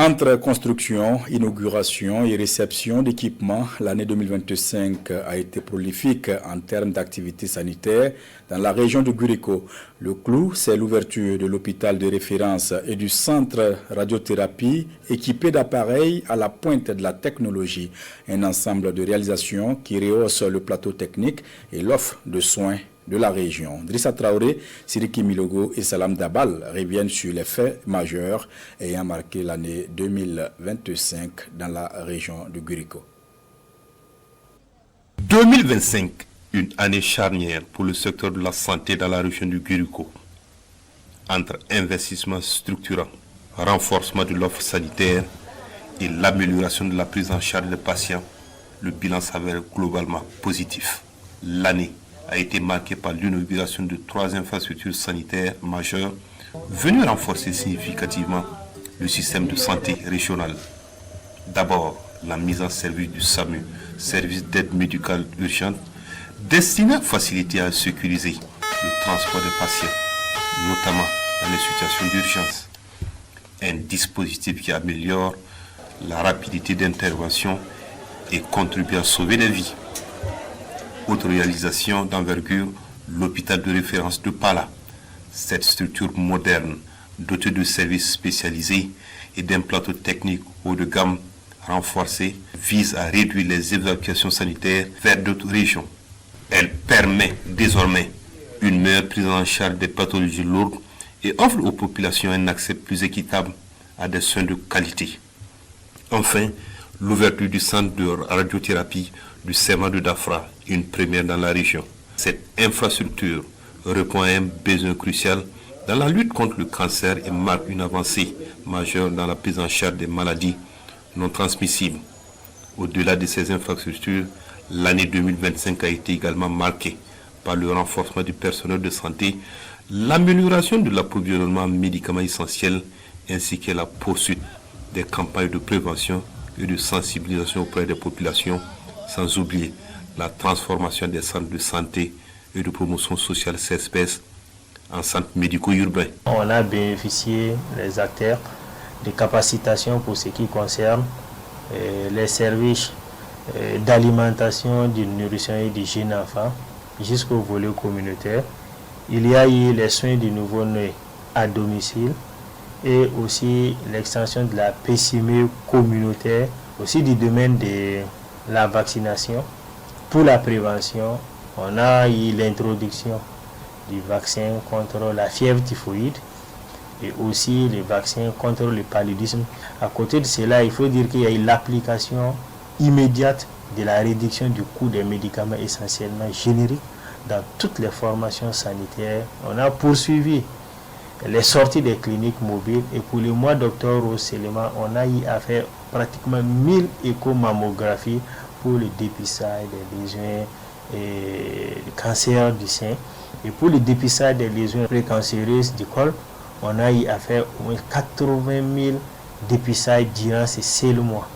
Entre construction, inauguration et réception d'équipements, l'année 2025 a été prolifique en termes d'activités sanitaires dans la région de Guriko. Le clou, c'est l'ouverture de l'hôpital de référence et du centre radiothérapie équipé d'appareils à la pointe de la technologie. Un ensemble de réalisations qui rehausse le plateau technique et l'offre de soins de la région. Drissa Traoré, Siriki Milogo et Salam Dabal reviennent sur les faits majeurs ayant marqué l'année 2025 dans la région de Guriko. 2025, une année charnière pour le secteur de la santé dans la région du Guriko. Entre investissements structurants, renforcement de l'offre sanitaire et l'amélioration de la prise en charge des patients, le bilan s'avère globalement positif. L'année a été marquée par l'inauguration de 3 infrastructures sanitaires majeures venues renforcer significativement le système de santé régional. D'abord, la mise en service du SAMU, service d'aide médicale urgente, destiné à faciliter et à sécuriser le transport des patients, notamment dans les situations d'urgence. Un dispositif qui améliore la rapidité d'intervention et contribue à sauver des vies. Autre réalisation d'envergure, l'hôpital de référence de Pala. Cette structure moderne, dotée de services spécialisés et d'un plateau technique haut de gamme renforcé, vise à réduire les évacuations sanitaires vers d'autres régions. Elle permet désormais une meilleure prise en charge des pathologies lourdes et offre aux populations un accès plus équitable à des soins de qualité. Enfin, l'ouverture du centre de radiothérapie du CEMA de Dafra, une première dans la région. Cette infrastructure répond à un besoin crucial dans la lutte contre le cancer et marque une avancée majeure dans la prise en charge des maladies non transmissibles. Au-delà de ces infrastructures, l'année 2025 a été également marquée par le renforcement du personnel de santé, l'amélioration de l'approvisionnement en médicaments essentiels ainsi que la poursuite des campagnes de prévention et de sensibilisation auprès des populations, sans oublier la transformation des centres de santé et de promotion sociale CESPES en centres médicaux urbains. On a bénéficié, les acteurs, de capacitations pour ce qui concerne les services d'alimentation, de nourrition et de jeunes enfants jusqu'au volet communautaire. Il y a eu les soins du nouveau-né à domicile et aussi l'extension de la PCME communautaire, aussi du domaine de la vaccination. Pour la prévention, on a eu l'introduction du vaccin contre la fièvre typhoïde et aussi le vaccin contre le paludisme. À côté de cela, il faut dire qu'il y a eu l'application immédiate de la réduction du coût des médicaments essentiellement génériques dans toutes les formations sanitaires. On a poursuivi les sorties des cliniques mobiles et pour le mois d'octobre seulement, on a eu à faire pratiquement 1000 échomammographies pour le dépistage des lésions et le cancer du sein. Et pour le dépistage des lésions précancéreuses du col, on a eu à faire au moins 80 000 dépistages durant ces seuls mois.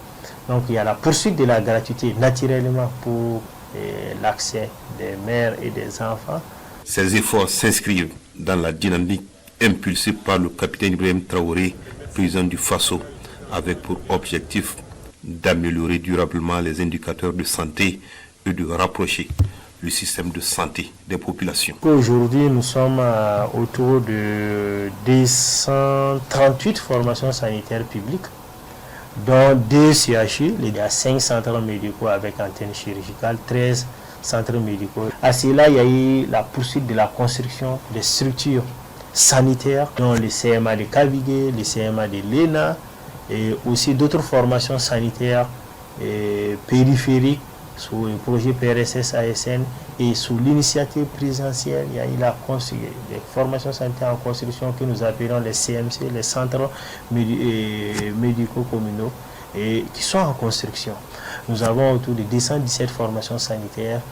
Donc il y a la poursuite de la gratuité naturellement pour l'accès des mères et des enfants. Ces efforts s'inscrivent dans la dynamique impulsée par le capitaine Ibrahim Traoré, président du FASO, avec pour objectif d'améliorer durablement les indicateurs de santé et de rapprocher le système de santé des populations. Aujourd'hui, nous sommes autour de 238 formations sanitaires publiques, dont 2 CHU, il y a 5 centres médicaux avec antenne chirurgicale, 13 centres médicaux. À cela, il y a eu la poursuite de la construction des structures sanitaires, dont le CMA de Kavigué, le CMA de l'ENA, et aussi d'autres formations sanitaires périphériques sous le projet PRSS-ASN et sous l'initiative présidentielle. Il y a eu des formations sanitaires en construction que nous appelons les CMC, les centres médicaux communaux, et qui sont en construction. Nous avons autour de 217 formations sanitaires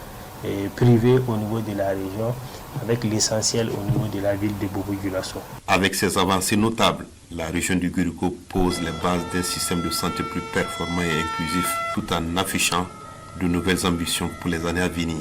privées au niveau de la région, avec l'essentiel au niveau de la ville de Bobo-Dioulasso. Avec ces avancées notables, la région du Guriko pose les bases d'un système de santé plus performant et inclusif, tout en affichant de nouvelles ambitions pour les années à venir.